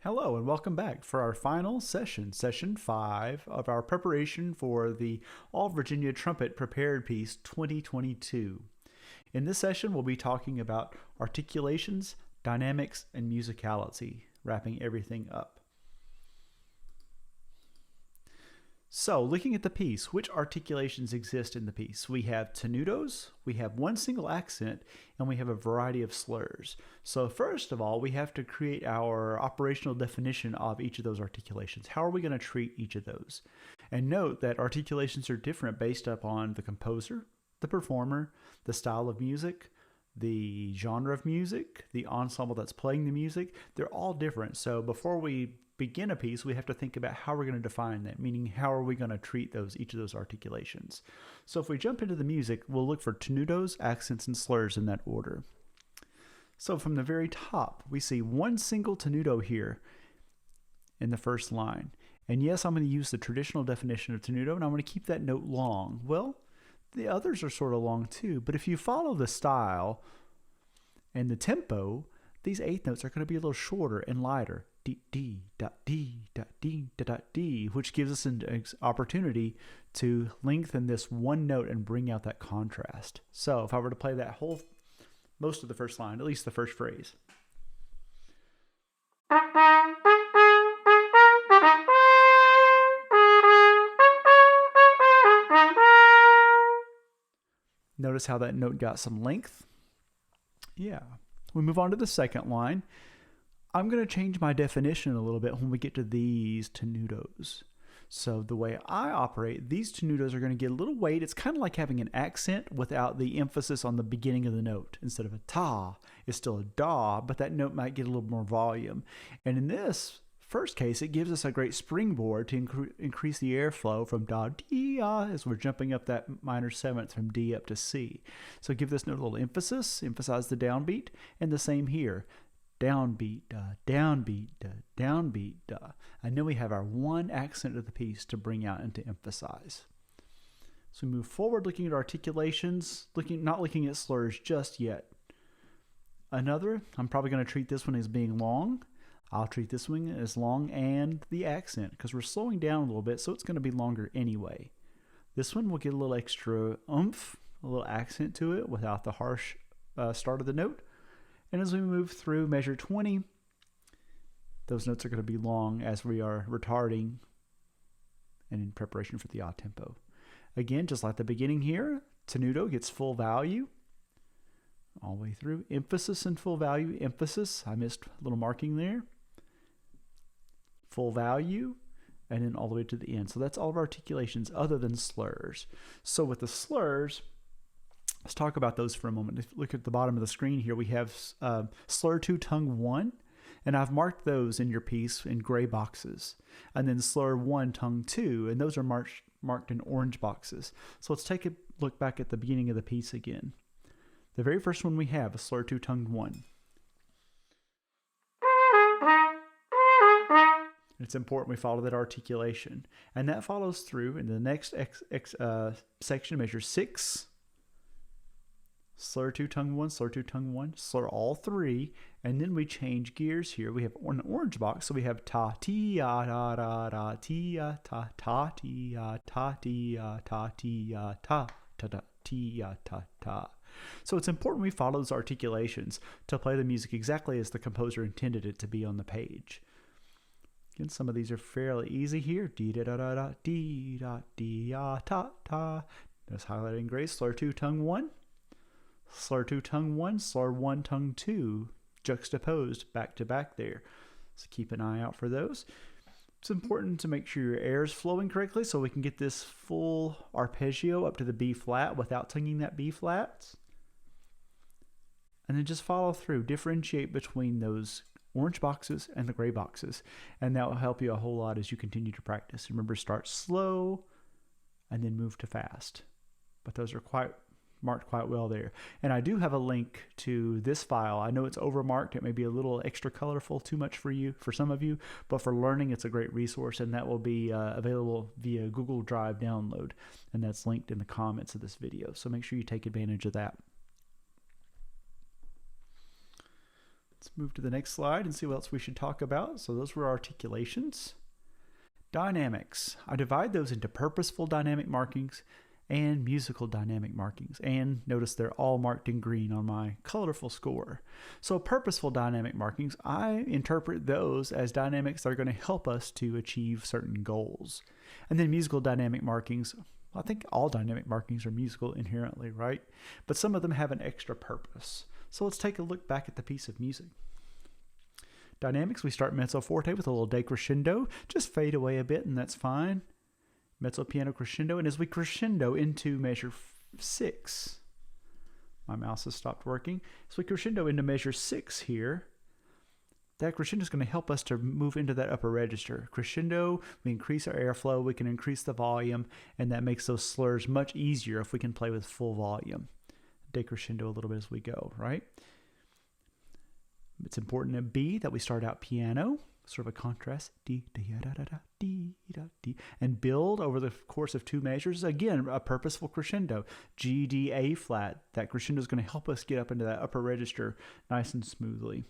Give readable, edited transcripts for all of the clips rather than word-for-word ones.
Hello and welcome back for our final session, session 5 of our preparation for the All Virginia Trumpet Prepared Piece 2022. In this session, we'll be talking about articulations, dynamics, and musicality, wrapping everything up. So, looking at the piece, which articulations exist in the piece? We have tenutos, we have one single accent, and we have a variety of slurs. So first of all, we have to create our operational definition of each of those articulations. How are we going to treat each of those? And note that articulations are different based upon the composer, the performer, the style of music, the genre of music, the ensemble that's playing the music. They're all different. So before we begin a piece, we have to think about how we're going to define that, meaning how are we going to treat each of those articulations. So if we jump into the music, we'll look for tenutos, accents, and slurs in that order. So from the very top, we see one single tenuto here in the first line. And yes, I'm going to use the traditional definition of tenuto, and I'm going to keep that note long. Well, the others are sort of long too, but if you follow the style and the tempo, these eighth notes are going to be a little shorter and lighter. D, D, dot, D, dot, D, dot, D, which gives us an opportunity to lengthen this one note and bring out that contrast. So if I were to play that most of the first line, at least the first phrase. Notice how that note got some length? Yeah. We move on to the second line. I'm going to change my definition a little bit when we get to these tenutos. So the way I operate, these tenutos are going to get a little weight. It's kind of like having an accent without the emphasis on the beginning of the note. Instead of a ta, it's still a da, but that note might get a little more volume. And in this first case, it gives us a great springboard to increase the airflow from da, dee, as we're jumping up that minor seventh from D up to C. So give this note a little emphasis, emphasize the downbeat, and the same here. Downbeat, da, downbeat, da, downbeat, da. And then we have our one accent of the piece to bring out and to emphasize. So we move forward looking at articulations, not looking at slurs just yet. I'm probably going to treat this one as being long. I'll treat this one as long and the accent because we're slowing down a little bit, so it's going to be longer anyway. This one will get a little extra oomph, a little accent to it without the harsh start of the note. And as we move through measure 20, those notes are going to be long as we are retarding and in preparation for the odd tempo. Again, just like the beginning here, tenuto gets full value all the way through. Emphasis and full value. Emphasis, I missed a little marking there. Full value, and then all the way to the end. So that's all of our articulations other than slurs. So with the slurs, let's talk about those for a moment. If you look at the bottom of the screen here, we have slur 2, tongue 1, and I've marked those in your piece in gray boxes. And then slur 1, tongue 2, and those are marked in orange boxes. So let's take a look back at the beginning of the piece again. The very first one we have is slur 2, tongue 1. It's important we follow that articulation. And that follows through in the next section, measure 6. Slur 2, tongue 1, slur 2, tongue 1, slur all three, and then we change gears here. We have an orange box, so we have ta, ti, ya, da, da, da, ti, ya, ta, ta, ti, ya, ta, ti, ya, ta, ti, ya, ta, ta, ta, ti, ya, ta, ta. So it's important we follow those articulations to play the music exactly as the composer intended it to be on the page. Again, some of these are fairly easy here. Dee da da da da, dee da dee ya ta ta. That's highlighted in gray. Slur 2, tongue 1. Slur 2, tongue 1, slur 1, tongue 2, juxtaposed back to back there. So keep an eye out for those. It's important to make sure your air is flowing correctly so we can get this full arpeggio up to the B flat without tonguing that B flat. And then just follow through, differentiate between those orange boxes and the gray boxes. And that will help you a whole lot as you continue to practice. Remember, start slow and then move to fast. But those are marked quite well there. And I do have a link to this file. I know it's overmarked. It may be a little extra colorful, too much for some of you, but for learning, it's a great resource, and that will be available via Google Drive download, and that's linked in the comments of this video. So make sure you take advantage of that. Let's move to the next slide and see what else we should talk about. So those were articulations. Dynamics. I divide those into purposeful dynamic markings and musical dynamic markings. And notice they're all marked in green on my colorful score. So purposeful dynamic markings, I interpret those as dynamics that are going to help us to achieve certain goals. And then musical dynamic markings, I think all dynamic markings are musical inherently, right? But some of them have an extra purpose. So let's take a look back at the piece of music. Dynamics, we start mezzo forte with a little decrescendo. Just fade away a bit and that's fine. Mezzo piano crescendo, and as we crescendo into measure 6, my mouse has stopped working. As we crescendo into measure 6 here, that crescendo is going to help us to move into that upper register. Crescendo, we increase our airflow, we can increase the volume, and that makes those slurs much easier if we can play with full volume. Decrescendo a little bit as we go, right? It's important in B that we start out piano, sort of a contrast, D, da, da, da, da, D, da, D, and build over the course of 2 measures. Again, a purposeful crescendo, G, D, A flat. That crescendo is going to help us get up into that upper register nice and smoothly.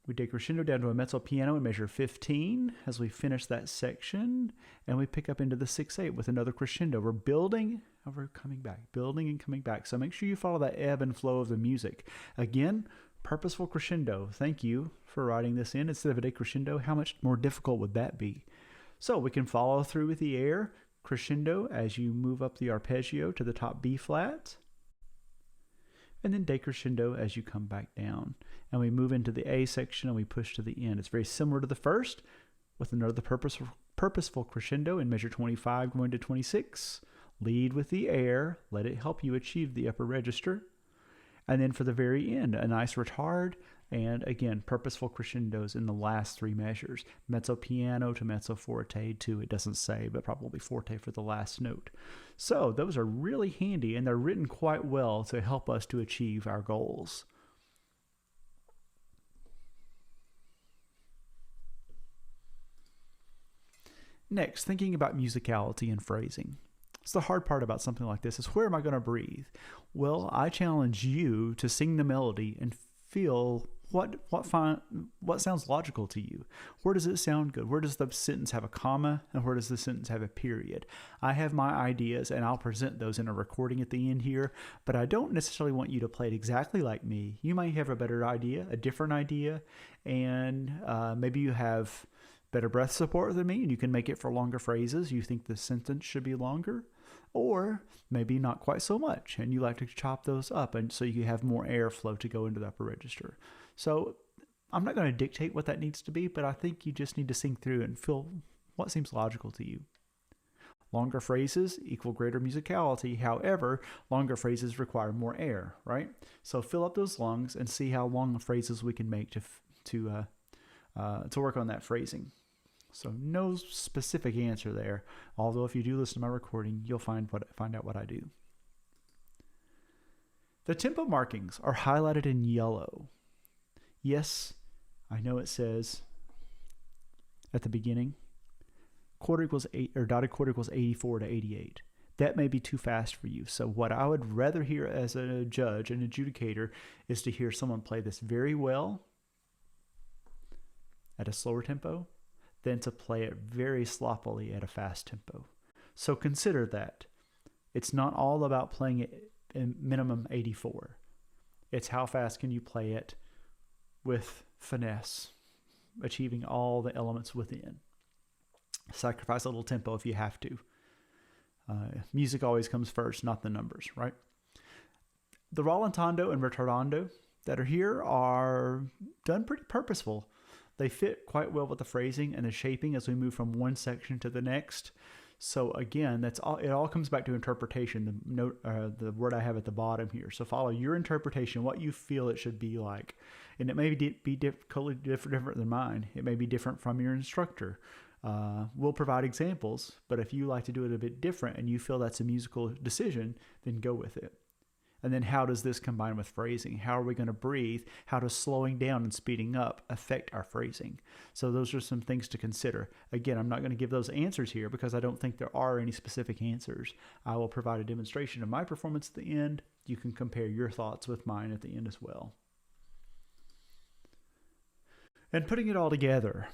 We decrescendo down to a mezzo piano in measure 15 as we finish that section, and we pick up into the 6/8 with another crescendo. We're building and we're coming back, building and coming back. So make sure you follow that ebb and flow of the music. Again, purposeful crescendo. Thank you for writing this in instead of a decrescendo. How much more difficult would that be? So we can follow through with the air crescendo as you move up the arpeggio to the top B flat, and then decrescendo as you come back down. And we move into the A section and we push to the end. It's very similar to the first with another purposeful crescendo in measure 25 going to 26. Lead with the air, let it help you achieve the upper register. And then for the very end, a nice retard, and again, purposeful crescendos in the last 3 measures. Mezzo piano to mezzo forte to, it doesn't say, but probably forte for the last note. So those are really handy, and they're written quite well to help us to achieve our goals. Next, thinking about musicality and phrasing. So the hard part about something like this is, where am I going to breathe? Well, I challenge you to sing the melody and feel what sounds logical to you. Where does it sound good? Where does the sentence have a comma, and where does the sentence have a period? I have my ideas, and I'll present those in a recording at the end here, but I don't necessarily want you to play it exactly like me. You might have a better idea, a different idea, and maybe you have better breath support than me, and you can make it for longer phrases. You think the sentence should be longer, or maybe not quite so much, and you like to chop those up, and so you have more airflow to go into the upper register. So I'm not going to dictate what that needs to be, but I think you just need to sing through and feel what seems logical to you. Longer phrases equal greater musicality. However, longer phrases require more air, right? So fill up those lungs and see how long phrases we can make to work on that phrasing. So no specific answer there, although if you do listen to my recording, you'll find out what I do. The tempo markings are highlighted in yellow. Yes, I know it says at the beginning, quarter equals 8, or dotted quarter equals 84 to 88. That may be too fast for you. So what I would rather hear as a judge, an adjudicator, is to hear someone play this very well at a slower tempo than to play it very sloppily at a fast tempo. So consider that. It's not all about playing it in minimum 84. It's how fast can you play it with finesse, achieving all the elements within. Sacrifice a little tempo if you have to. Music always comes first, not the numbers, right? The rallentando and retardando that are here are done pretty purposeful. They fit quite well with the phrasing and the shaping as we move from one section to the next. So again, that's all. It all comes back to interpretation. The word I have at the bottom here. So follow your interpretation, what you feel it should be like, and it may be totally different than mine. It may be different from your instructor. We'll provide examples, but if you like to do it a bit different and you feel that's a musical decision, then go with it. And then how does this combine with phrasing? How are we going to breathe? How does slowing down and speeding up affect our phrasing? So those are some things to consider. Again, I'm not going to give those answers here because I don't think there are any specific answers. I will provide a demonstration of my performance at the end. You can compare your thoughts with mine at the end as well. And putting it all together.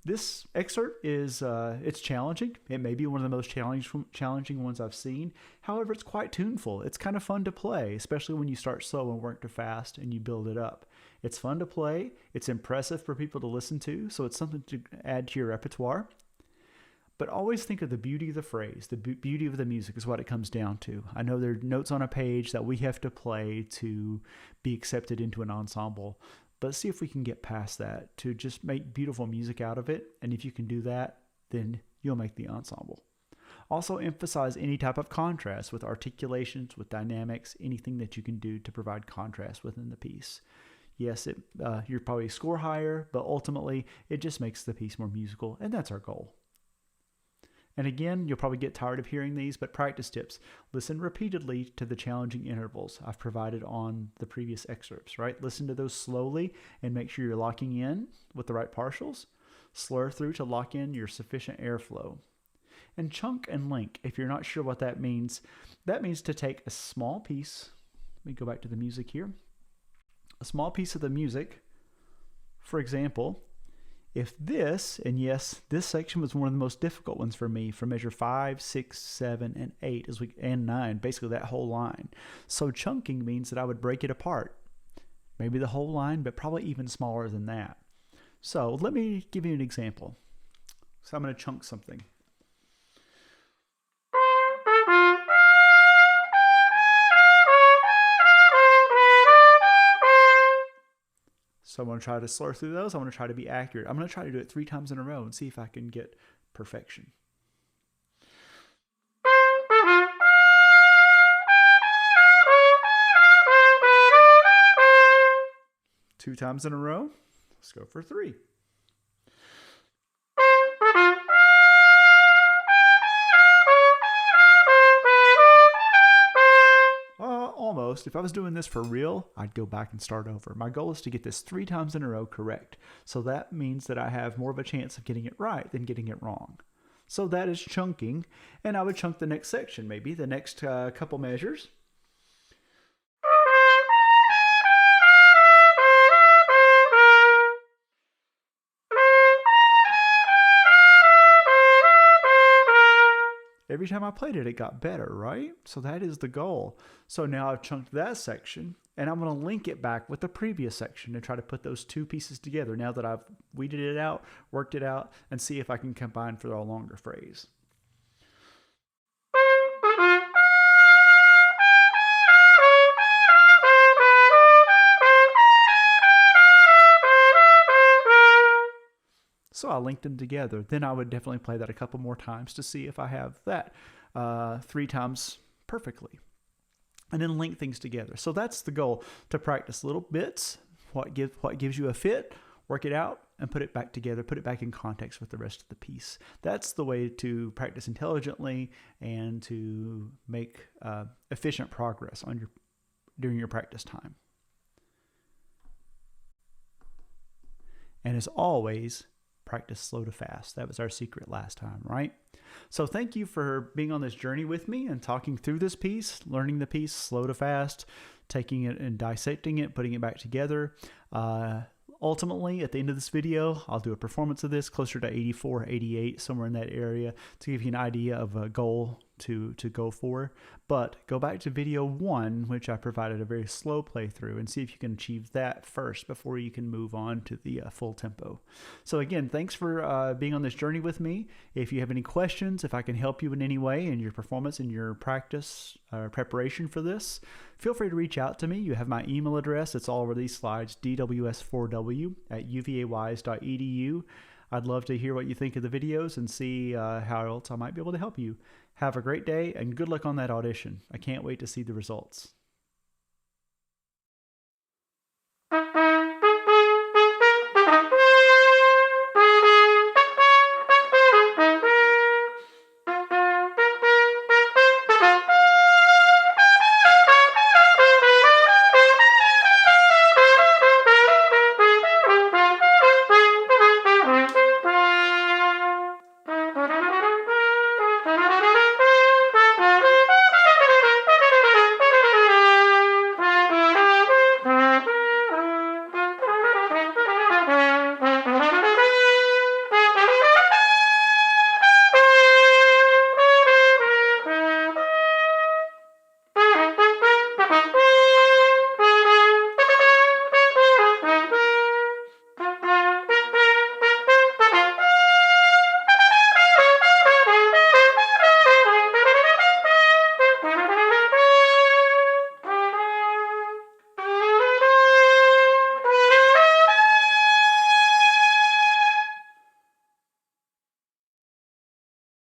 This excerpt is it's challenging. It may be one of the most challenging ones I've seen. However, it's quite tuneful. It's kind of fun to play, especially when you start slow and work too fast and you build it up. It's fun to play. It's impressive for people to listen to, so it's something to add to your repertoire. But always think of the beauty of the phrase. The beauty of the music is what it comes down to. I know there are notes on a page that we have to play to be accepted into an ensemble. But see if we can get past that to just make beautiful music out of it. And if you can do that, then you'll make the ensemble. Also emphasize any type of contrast with articulations, with dynamics, anything that you can do to provide contrast within the piece. Yes, you're probably score higher, but ultimately it just makes the piece more musical, and that's our goal. And again, you'll probably get tired of hearing these, but practice tips. Listen repeatedly to the challenging intervals I've provided on the previous excerpts, right? Listen to those slowly and make sure you're locking in with the right partials. Slur through to lock in your sufficient airflow. And chunk and link, if you're not sure what that means to take a small piece. Let me go back to the music here. A small piece of the music, for example, if this, and yes, this section was one of the most difficult ones for me for measure 5, 6, 7, and 8 and 9, basically that whole line. So chunking means that I would break it apart. Maybe the whole line, but probably even smaller than that. So let me give you an example. So I'm going to chunk something. So I'm going to try to slur through those. I'm going to try to be accurate. I'm going to try to do it 3 times in a row and see if I can get perfection. Two times in a row. Let's go for 3. Almost. If I was doing this for real, I'd go back and start over. My goal is to get this 3 times in a row correct. So that means that I have more of a chance of getting it right than getting it wrong. So that is chunking. And I would chunk the next section, maybe the next couple measures. Every time I played it, it got better, right? So that is the goal. So now I've chunked that section, and I'm going to link it back with the previous section and try to put those 2 pieces together now that I've weeded it out, worked it out, and see if I can combine for a longer phrase. So I linked them together. Then I would definitely play that a couple more times to see if I have that 3 times perfectly. And then link things together. So that's the goal, to practice little bits, what gives you a fit, work it out, and put it back together, put it back in context with the rest of the piece. That's the way to practice intelligently and to make efficient progress during your practice time. And as always, practice slow to fast. That was our secret last time, right? So thank you for being on this journey with me and talking through this piece, learning the piece slow to fast, taking it and dissecting it, putting it back together. Ultimately, at the end of this video, I'll do a performance of this closer to 84, 88, somewhere in that area, to give you an idea of a goal to go for. But go back to video 1, which I provided a very slow playthrough, and see if you can achieve that first before you can move on to the full tempo. So again, thanks for being on this journey with me. If you have any questions, if I can help you in any way in your performance, in your practice preparation for this, feel free to reach out to me. You have my email address. It's all over these slides, dws4w@uvawise.edu. I'd love to hear what you think of the videos and see how else I might be able to help you. Have a great day and good luck on that audition. I can't wait to see the results.